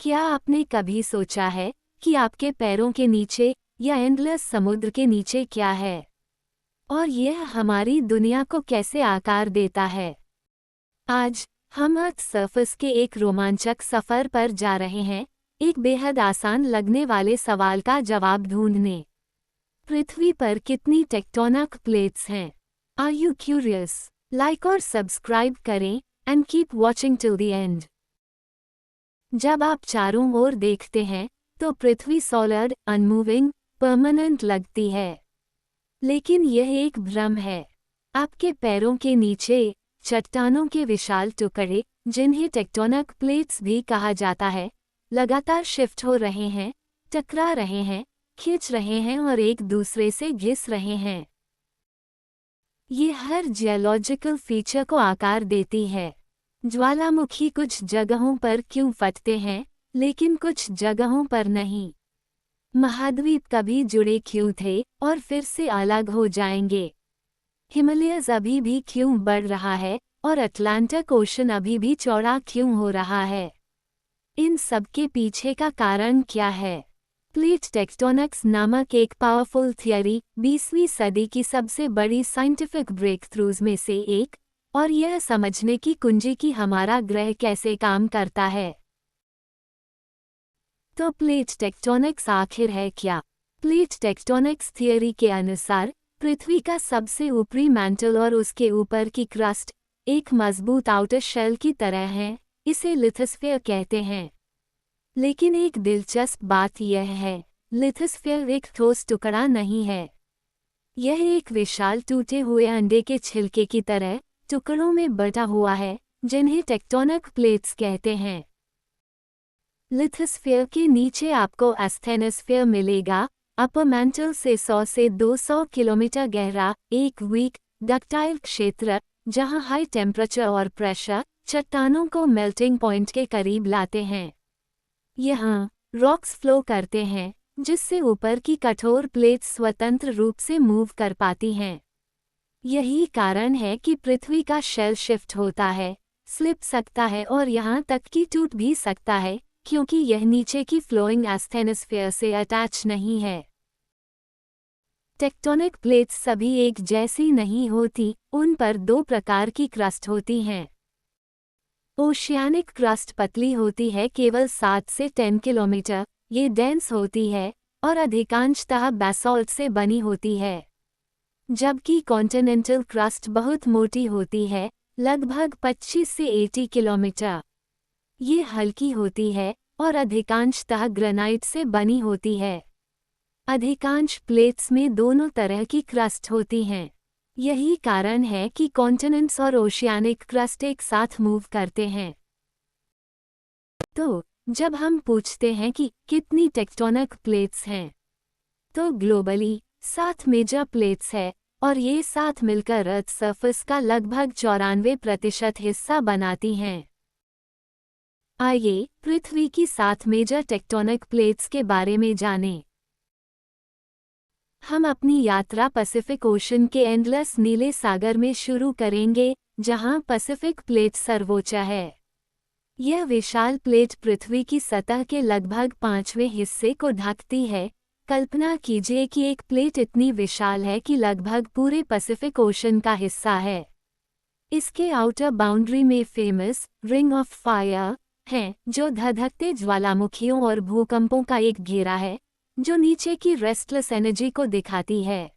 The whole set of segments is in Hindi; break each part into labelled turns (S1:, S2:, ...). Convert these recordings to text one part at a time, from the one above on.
S1: क्या आपने कभी सोचा है कि आपके पैरों के नीचे या एंडलेस समुद्र के नीचे क्या है और यह हमारी दुनिया को कैसे आकार देता है? आज हम अर्थ सरफेस के एक रोमांचक सफर पर जा रहे हैं, एक बेहद आसान लगने वाले सवाल का जवाब ढूंढने। पृथ्वी पर कितनी टेक्टोनिक प्लेट्स हैं? Are you curious? लाइक और सब्सक्राइब करें and keep watching till the end. जब आप चारों ओर देखते हैं तो पृथ्वी सॉलिड, अनमूविंग, परमानेंट लगती है। लेकिन यह एक भ्रम है। आपके पैरों के नीचे चट्टानों के विशाल टुकड़े, जिन्हें टेक्टोनिक प्लेट्स भी कहा जाता है, लगातार शिफ्ट हो रहे हैं, टकरा रहे हैं, खींच रहे हैं और एक दूसरे से घिस रहे हैं। ये हर जियोलॉजिकल फीचर को आकार देती है। ज्वालामुखी कुछ जगहों पर क्यों फटते हैं, लेकिन कुछ जगहों पर नहीं? महाद्वीप कभी जुड़े क्यों थे और फिर से अलग हो जाएंगे? हिमालयस अभी भी क्यों बढ़ रहा है और अटलांटिक ओशन अभी भी चौड़ा क्यों हो रहा है? इन सब के पीछे का कारण क्या है? प्लेट टेक्टोनिक्स नामक एक पावरफुल थियरी 20वीं सदी की सबसे बड़ी साइंटिफिक ब्रेकथ्रूज में से एक, और यह समझने की कुंजी कि हमारा ग्रह कैसे काम करता है। तो प्लेट टेक्टोनिक्स आखिर है क्या? प्लेट टेक्टोनिक्स थियरी के अनुसार पृथ्वी का सबसे ऊपरी मैंटल और उसके ऊपर की क्रस्ट एक मजबूत आउटर शेल की तरह है। इसे लिथोस्फीयर कहते हैं। लेकिन एक दिलचस्प बात यह है, लिथोस्फीयर एक ठोस टुकड़ा नहीं है। यह एक विशाल टूटे हुए अंडे के छिलके की तरह टुकड़ों में बटा हुआ है, जिन्हें टेक्टोनिक प्लेट्स कहते हैं। लिथोस्फीयर के नीचे आपको एस्थेनोस्फीयर मिलेगा, अपर मैंटल से 100 से 200 किलोमीटर गहरा एक वीक डक्टाइल क्षेत्र, जहां हाई टेम्परेचर और प्रेशर चट्टानों को मेल्टिंग पॉइंट के करीब लाते हैं। यहाँ रॉक्स फ्लो करते हैं, जिससे ऊपर की कठोर प्लेट्स स्वतंत्र रूप से मूव कर पाती हैं। यही कारण है कि पृथ्वी का शेल शिफ्ट होता है, स्लिप सकता है और यहाँ तक कि टूट भी सकता है, क्योंकि यह नीचे की फ्लोइंग एस्थेनोस्फीयर से अटैच नहीं है। टेक्टोनिक प्लेट्स सभी एक जैसी नहीं होती, उन पर दो प्रकार की क्रस्ट होती हैं। ओशियानिक क्रस्ट पतली होती है, केवल 7 से 10 किलोमीटर, ये डेंस होती है और अधिकांशतः बेसॉल्ट से बनी होती है। जबकि कॉन्टिनेंटल क्रस्ट बहुत मोटी होती है, लगभग 25 से 80 किलोमीटर। ये हल्की होती है और अधिकांशतः ग्रेनाइट से बनी होती है। अधिकांश प्लेट्स में दोनों तरह की क्रस्ट होती हैं। यही कारण है कि कॉन्टिनेंट्स और ओशियानिक क्रस्ट एक साथ मूव करते हैं। तो जब हम पूछते हैं कि कितनी टेक्टोनिक प्लेट्स हैं, तो ग्लोबली 7 मेजर प्लेट्स है और ये साथ मिलकर अर्थ सरफेस का लगभग 94% हिस्सा बनाती हैं। आइए पृथ्वी की 7 मेजर टेक्टोनिक प्लेट्स के बारे में जानें। हम अपनी यात्रा पैसिफिक ओशन के एंडलेस नीले सागर में शुरू करेंगे, जहां पैसिफिक प्लेट सर्वोच्च है। यह विशाल प्लेट पृथ्वी की सतह के लगभग 5वें हिस्से को ढकती है। कल्पना कीजिए कि एक प्लेट इतनी विशाल है कि लगभग पूरे पैसिफिक ओशन का हिस्सा है। इसके आउटर बाउंड्री में फेमस रिंग ऑफ फायर है, जो धधकते ज्वालामुखियों और भूकंपों का एक घेरा है, जो नीचे की रेस्टलेस एनर्जी को दिखाती है।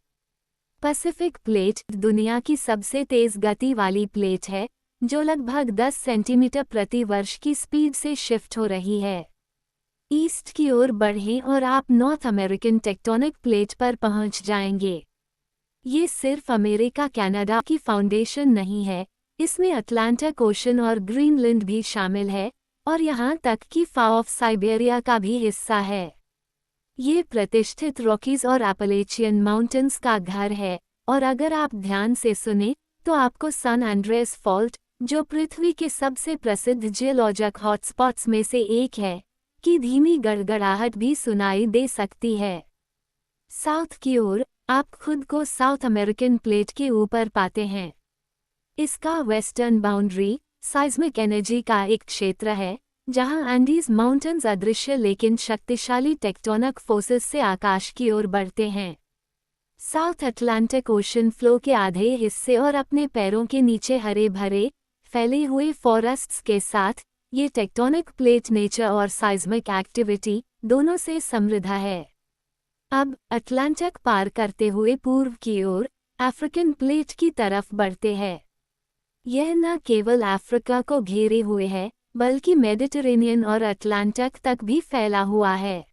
S1: पैसिफिक प्लेट दुनिया की सबसे तेज गति वाली प्लेट है, जो लगभग 10 सेंटीमीटर प्रति वर्ष की स्पीड से शिफ्ट हो रही है। ईस्ट की ओर बढ़ें और आप नॉर्थ अमेरिकन टेक्टोनिक प्लेट पर पहुंच जाएंगे। ये सिर्फ अमेरिका कनाडा की फाउंडेशन नहीं है, इसमें अटलांटिक ओशन और ग्रीनलैंड भी शामिल है, और यहाँ तक कि फा ऑफ साइबेरिया का भी हिस्सा है। ये प्रतिष्ठित रॉकीज और एपलेचियन माउंटेन्स का घर है, और अगर आप ध्यान से सुने तो आपको सन एंड्रेस फॉल्ट, जो पृथ्वी के सबसे प्रसिद्ध जियोलॉजिक हॉटस्पॉट्स में से एक है, की धीमी गड़गड़ाहट भी सुनाई दे सकती है। साउथ की ओर आप खुद को साउथ अमेरिकन प्लेट के ऊपर पाते हैं। इसका वेस्टर्न बाउंड्री साइज्मिक एनर्जी का एक क्षेत्र है, जहां एंडीज माउंटेन्स अदृश्य लेकिन शक्तिशाली टेक्टोनिक फोर्सेस से आकाश की ओर बढ़ते हैं। साउथ अटलांटिक ओशन फ्लो के आधे हिस्से और अपने पैरों के नीचे हरे भरे फैले हुए फॉरेस्ट्स के साथ, ये टेक्टोनिक प्लेट नेचर और साइज्मिक एक्टिविटी दोनों से समृद्ध है। अब अटलांटिक पार करते हुए पूर्व की ओर अफ्रीकन प्लेट की तरफ बढ़ते हैं। यह न केवल अफ्रीका को घेरे हुए है, बल्कि मेडिटेरेनियन और अटलांटिक तक भी फैला हुआ है।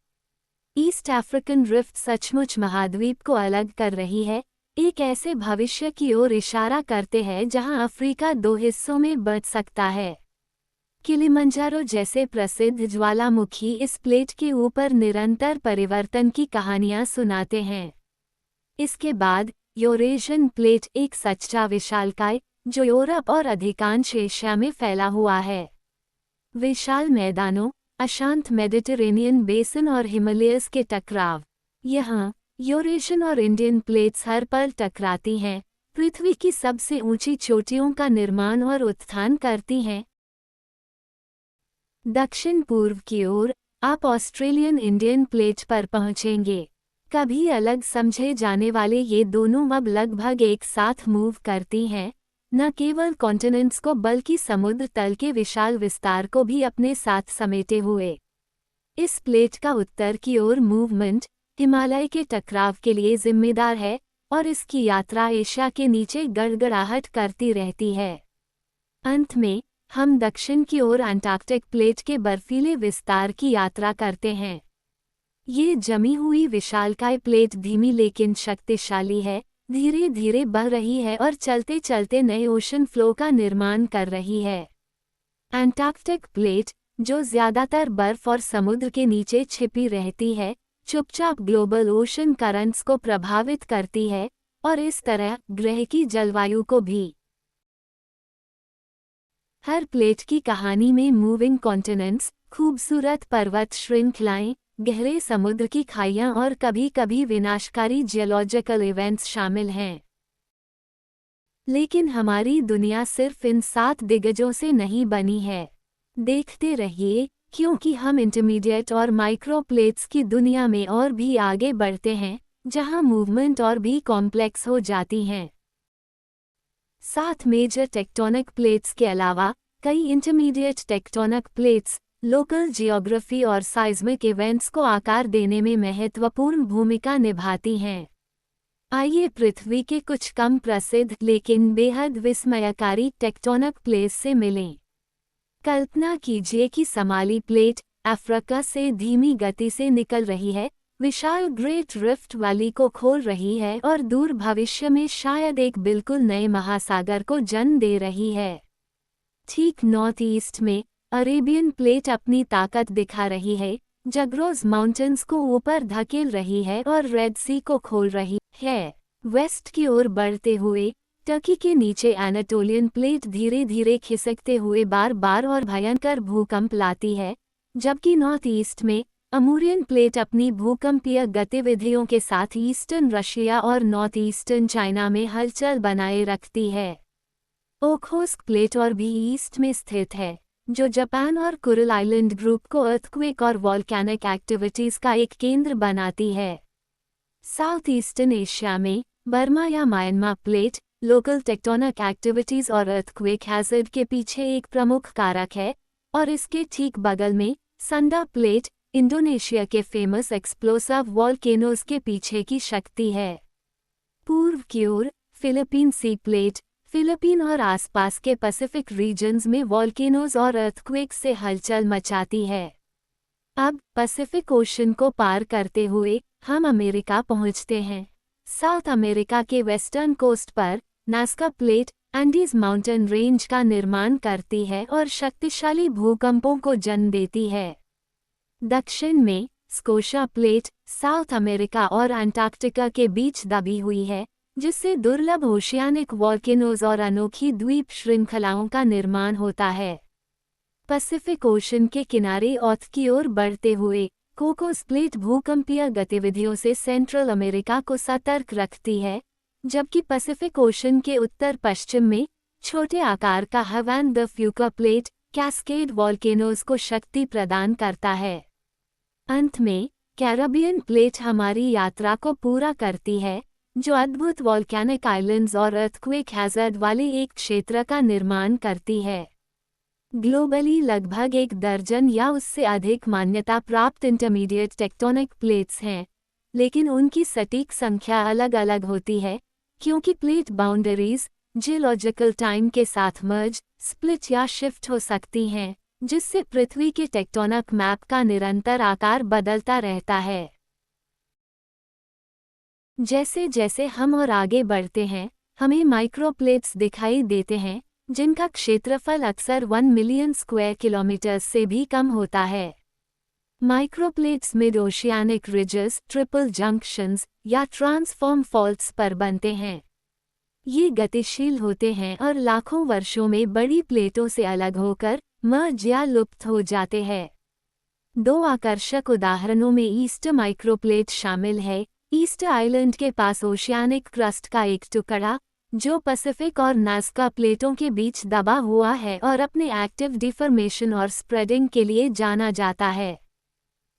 S1: ईस्ट अफ्रीकन रिफ्ट सचमुच महाद्वीप को अलग कर रही है, एक ऐसे भविष्य की ओर इशारा करते हैं जहां अफ्रीका दो हिस्सों में बंट सकता है। किलिमंजारो जैसे प्रसिद्ध ज्वालामुखी इस प्लेट के ऊपर निरंतर परिवर्तन की कहानियां सुनाते हैं। इसके बाद यूरेशियन प्लेट एक सच्चा विशालकाय जो यूरोप और अधिकांश एशिया में फैला हुआ है। विशाल मैदानों, अशांत मेडिटेरेनियन बेसिन और हिमालयस के टकराव। यहाँ यूरेशियन और इंडियन प्लेट्स हर पल टकराती हैं, पृथ्वी की सबसे ऊंची चोटियों का निर्माण और उत्थान करती हैं। दक्षिण पूर्व की ओर आप ऑस्ट्रेलियन इंडियन प्लेट पर पहुंचेंगे। कभी अलग समझे जाने वाले ये दोनों अब लगभग एक साथ मूव करती हैं, न केवल कॉन्टिनेंट्स को बल्कि समुद्र तल के विशाल विस्तार को भी अपने साथ समेटे हुए। इस प्लेट का उत्तर की ओर मूवमेंट हिमालय के टकराव के लिए जिम्मेदार है और इसकी यात्रा एशिया के नीचे गड़गड़ाहट करती रहती है। अंत में हम दक्षिण की ओर अंटार्कटिक प्लेट के बर्फीले विस्तार की यात्रा करते हैं। ये जमी हुई विशालकाय प्लेट धीमी लेकिन शक्तिशाली है, धीरे धीरे बढ़ रही है और चलते चलते नए ओशन फ्लो का निर्माण कर रही है। अंटार्कटिक प्लेट, जो ज्यादातर बर्फ और समुद्र के नीचे छिपी रहती है, चुपचाप ग्लोबल ओशन करंट्स को प्रभावित करती है और इस तरह ग्रह की जलवायु को भी। हर प्लेट की कहानी में मूविंग कॉन्टिनेंट्स, खूबसूरत पर्वत श्रृंखलाएं, गहरे समुद्र की खाइयां और कभी-कभी विनाशकारी जियोलॉजिकल इवेंट्स शामिल हैं। लेकिन हमारी दुनिया सिर्फ इन 7 दिग्गजों से नहीं बनी है। देखते रहिए, क्योंकि हम इंटरमीडिएट और माइक्रो प्लेट्स की दुनिया में और भी आगे बढ़ते हैं, जहां मूवमेंट और भी कॉम्प्लेक्स हो जाती हैं। 7 मेजर टेक्टोनिक प्लेट्स के अलावा कई intermediate tectonic plates local geography और साइज्मिक इवेंट्स को आकार देने में महत्वपूर्ण भूमिका निभाती हैं। आइए पृथ्वी के कुछ कम प्रसिद्ध लेकिन बेहद विस्मयकारी टेक्टोनिक प्लेट्स से मिलें। कल्पना कीजिए कि समाली प्लेट अफ्रीका से धीमी गति से निकल रही है, विशाल ग्रेट रिफ्ट वैली को खोल रही है और दूर भविष्य में शायद एक बिल्कुल नए महासागर को जन्म दे रही है। ठीक नॉर्थ ईस्ट में अरेबियन प्लेट अपनी ताकत दिखा रही है, जग्रोज माउंटेन्स को ऊपर धकेल रही है और रेड सी को खोल रही है। वेस्ट की ओर बढ़ते हुए टर्की के नीचे एनाटोलियन प्लेट धीरे धीरे खिसकते हुए बार बार और भयंकर भूकंप लाती है, जबकि नॉर्थ ईस्ट में अमूरियन प्लेट अपनी भूकंपीय गतिविधियों के साथ ईस्टर्न रशिया और नॉर्थ ईस्टर्न चाइना में हलचल बनाए रखती है। ओखोस्क प्लेट और भी ईस्ट में स्थित है, जो जापान और कुरिल आइलैंड ग्रुप को अर्थक्वेक और वॉल्केनिक एक्टिविटीज का एक केंद्र बनाती है। साउथ ईस्टर्न एशिया में बर्मा या Myanmar plate local tectonic activities और अर्थक्वेक हैजर्ड के पीछे एक प्रमुख कारक है, और इसके ठीक बगल में संडा प्लेट इंडोनेशिया के फेमस एक्सप्लोसिव वॉल्केनोज के पीछे की शक्ति है। पूर्व की ओर फिलीपीन सी प्लेट फिलीपीन और आसपास के पैसिफिक रीजन्स में वॉल्केनोज और अर्थक्वेक से हलचल मचाती है। अब पैसिफिक ओशन को पार करते हुए हम अमेरिका पहुंचते हैं। साउथ अमेरिका के वेस्टर्न कोस्ट पर Nazca plate Andes mountain range का निर्माण करती है और शक्तिशाली भूकंपों को जन्म देती है। दक्षिण में स्कोशा प्लेट साउथ अमेरिका और अंटार्कटिका के बीच दबी हुई है, जिससे दुर्लभ ओशियानिक वॉल्केनोज और अनोखी द्वीप श्रृंखलाओं का निर्माण होता है। पैसिफिक ओशन के किनारे ऑथ की ओर बढ़ते हुए कोकोस प्लेट भूकंपीय गतिविधियों से सेंट्रल अमेरिका को सतर्क रखती है, जबकि पैसिफिक ओशन के उत्तर पश्चिम में छोटे आकार का हवान द फ्यूका प्लेट कैस्केड वॉल्केनोज को शक्ति प्रदान करता है। अंत में कैरिबियन प्लेट हमारी यात्रा को पूरा करती है, जो अद्भुत वॉल्केनिक आइलैंड्स और अर्थक्वेक हैज़र्ड वाले एक क्षेत्र का निर्माण करती है। ग्लोबली लगभग 1 दर्जन या उससे अधिक मान्यता प्राप्त इंटरमीडिएट टेक्टोनिक प्लेट्स हैं, लेकिन उनकी सटीक संख्या अलग अलग होती है क्योंकि प्लेट बाउंड्रीज जियोलॉजिकल टाइम के साथ मर्ज, स्प्लिट या शिफ्ट हो सकती हैं, जिससे पृथ्वी के टेक्टोनिक मैप का निरंतर आकार बदलता रहता है। जैसे जैसे हम और आगे बढ़ते हैं, हमें माइक्रोप्लेट्स दिखाई देते हैं, जिनका क्षेत्रफल अक्सर 1 मिलियन स्क्वायर किलोमीटर से भी कम होता है। Microplates mid oceanic ridges, triple junctions या ट्रांसफॉर्म फॉल्ट्स पर बनते हैं। ये गतिशील होते हैं और लाखों वर्षों में बड़ी प्लेटों से अलग होकर मर्ज या लुप्त हो जाते हैं। 2 आकर्षक उदाहरणों में ईस्टर माइक्रोप्लेट शामिल है। ईस्टर आइलैंड के पास ओशियानिक क्रस्ट का एक टुकड़ा, जो पैसिफिक और नाज़का प्लेटों के बीच दबा हुआ है और अपने एक्टिव डिफॉर्मेशन और स्प्रेडिंग के लिए जाना जाता है।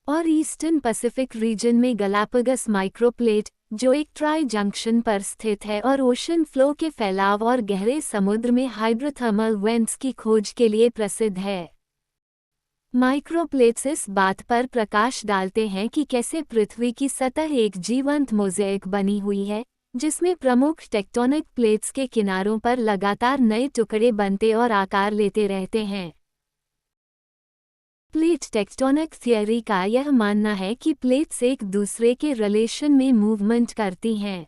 S1: और ईस्टर्न पैसिफिक रीजन में गैलापागोस माइक्रोप्लेट, जो एक ट्राई जंक्शन पर स्थित है और ओशन फ्लो के फैलाव और गहरे समुद्र में हाइड्रोथर्मल वेंट्स की खोज के लिए प्रसिद्ध है। माइक्रोप्लेट्स इस बात पर प्रकाश डालते हैं कि कैसे पृथ्वी की सतह एक जीवंत मोज़ेक बनी हुई है, जिसमें प्रमुख टेक्टोनिक प्लेट्स के किनारों पर लगातार नए टुकड़े बनते और आकार लेते रहते हैं। प्लेट टेक्टोनिक थियरी का यह मानना है कि प्लेट्स एक दूसरे के रिलेशन में मूवमेंट करती हैं।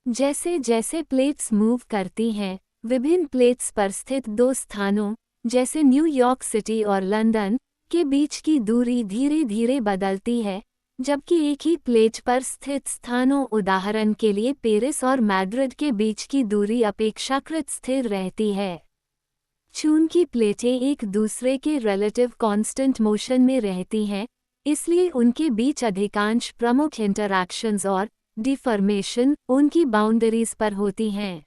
S1: जैसे जैसे प्लेट्स मूव करती हैं, विभिन्न प्लेट्स पर स्थित 2 स्थानों, जैसे न्यूयॉर्क सिटी और लंदन, के बीच की दूरी धीरे धीरे बदलती है, जबकि एक ही प्लेट पर स्थित स्थानों, उदाहरण के लिए पेरिस और मैड्रिड के बीच की दूरी अपेक्षाकृत स्थिर रहती है। चूंकि प्लेटें एक दूसरे के रिलेटिव कांस्टेंट मोशन में रहती हैं, इसलिए उनके बीच अधिकांश प्रमुख इंटरैक्शंस और डिफॉर्मेशन उनकी बाउंड्रीज पर होती हैं।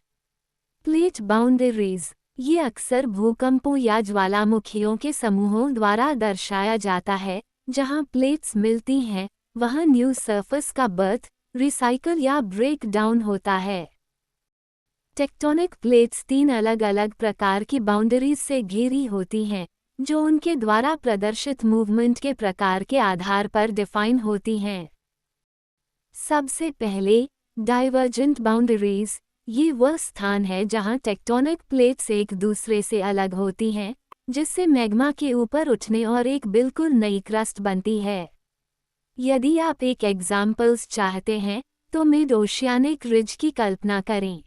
S1: प्लेट बाउंड्रीज ये अक्सर भूकंपों या ज्वालामुखियों के समूहों द्वारा दर्शाया जाता है। जहां प्लेट्स मिलती हैं, वहां न्यू सरफेस का बर्थ, रिसाइकल या ब्रेक डाउन होता है। टेक्टोनिक प्लेट्स 3 अलग अलग प्रकार की बाउंड्रीज से घिरी होती हैं, जो उनके द्वारा प्रदर्शित मूवमेंट के प्रकार के आधार पर डिफाइन होती हैं। सबसे पहले डाइवर्जेंट बाउंड्रीज, ये वह स्थान है जहां टेक्टोनिक प्लेट्स एक दूसरे से अलग होती हैं, जिससे मैग्मा के ऊपर उठने और एक बिल्कुल नई क्रस्ट बनती है। यदि आप एक एग्जाम्पल्स चाहते हैं, तो मिड ओशियानिक रिज की कल्पना करें।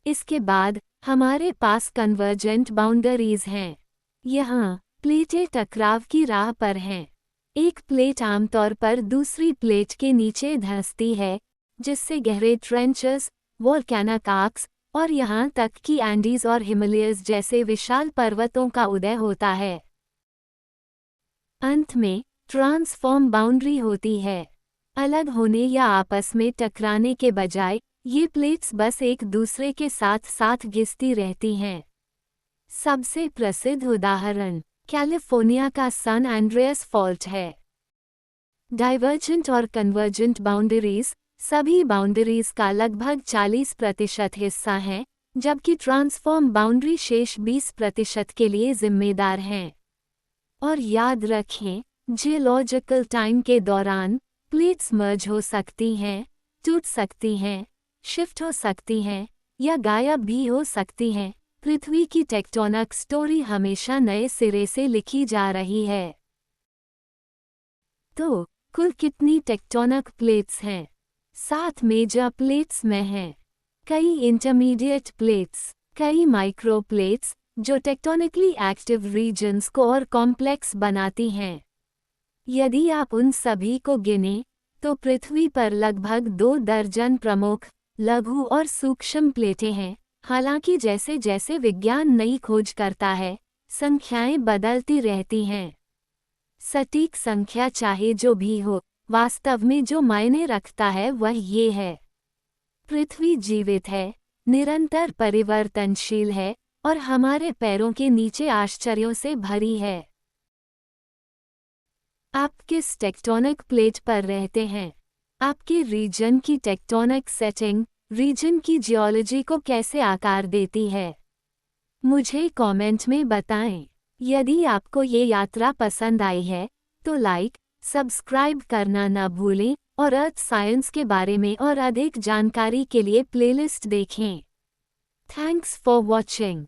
S1: इसके बाद हमारे पास कन्वर्जेंट बाउंड्रीज हैं। यहाँ प्लेटें टकराव की राह पर हैं। एक प्लेट आमतौर पर दूसरी प्लेट के नीचे धंसती है, जिससे गहरे ट्रेंचेस, वोल्केनिक आर्क्स और यहाँ तक कि एंडीज और हिमालयस जैसे विशाल पर्वतों का उदय होता है। अंत में ट्रांसफॉर्म बाउंड्री होती है। अलग होने या आपस में टकराने के बजाय ये प्लेट्स बस एक दूसरे के साथ साथ घिसती रहती हैं। सबसे प्रसिद्ध उदाहरण कैलिफोर्निया का सन एंड्रेस फॉल्ट है। डाइवर्जेंट और कन्वर्जेंट बाउंड्रीज सभी बाउंड्रीज का लगभग 40% हिस्सा हैं, जबकि ट्रांसफॉर्म बाउंड्री शेष 20% के लिए जिम्मेदार हैं। और याद रखें, जियोलॉजिकल टाइम के दौरान प्लेट्स मर्ज हो सकती हैं, टूट सकती हैं, शिफ्ट हो सकती हैं या गायब भी हो सकती हैं। पृथ्वी की टेक्टोनिक स्टोरी हमेशा नए सिरे से लिखी जा रही है। तो कुल कितनी टेक्टोनिक प्लेट्स हैं? 7 मेजर प्लेट्स में हैं। कई इंटरमीडिएट प्लेट्स, कई माइक्रो प्लेट्स जो टेक्टोनिकली एक्टिव रीजन्स को और कॉम्प्लेक्स बनाती हैं। यदि आप उन सभी को गिनें, तो पृथ्वी पर लगभग 2 दर्जन प्रमुख, लघु और सूक्ष्म प्लेटें हैं। हालांकि जैसे जैसे विज्ञान नई खोज करता है, संख्याएं बदलती रहती हैं। सटीक संख्या चाहे जो भी हो, वास्तव में जो मायने रखता है वह ये है: पृथ्वी जीवित है, निरंतर परिवर्तनशील है और हमारे पैरों के नीचे आश्चर्यों से भरी है। आप किस टेक्टोनिक प्लेट पर रहते हैं? आपके रीजन की टेक्टोनिक सेटिंग रीजन की जियोलॉजी को कैसे आकार देती है? मुझे कमेंट में बताएं। यदि आपको ये यात्रा पसंद आई है तो लाइक, सब्सक्राइब करना न भूलें और अर्थ साइंस के बारे में और अधिक जानकारी के लिए प्लेलिस्ट देखें। Thanks for watching.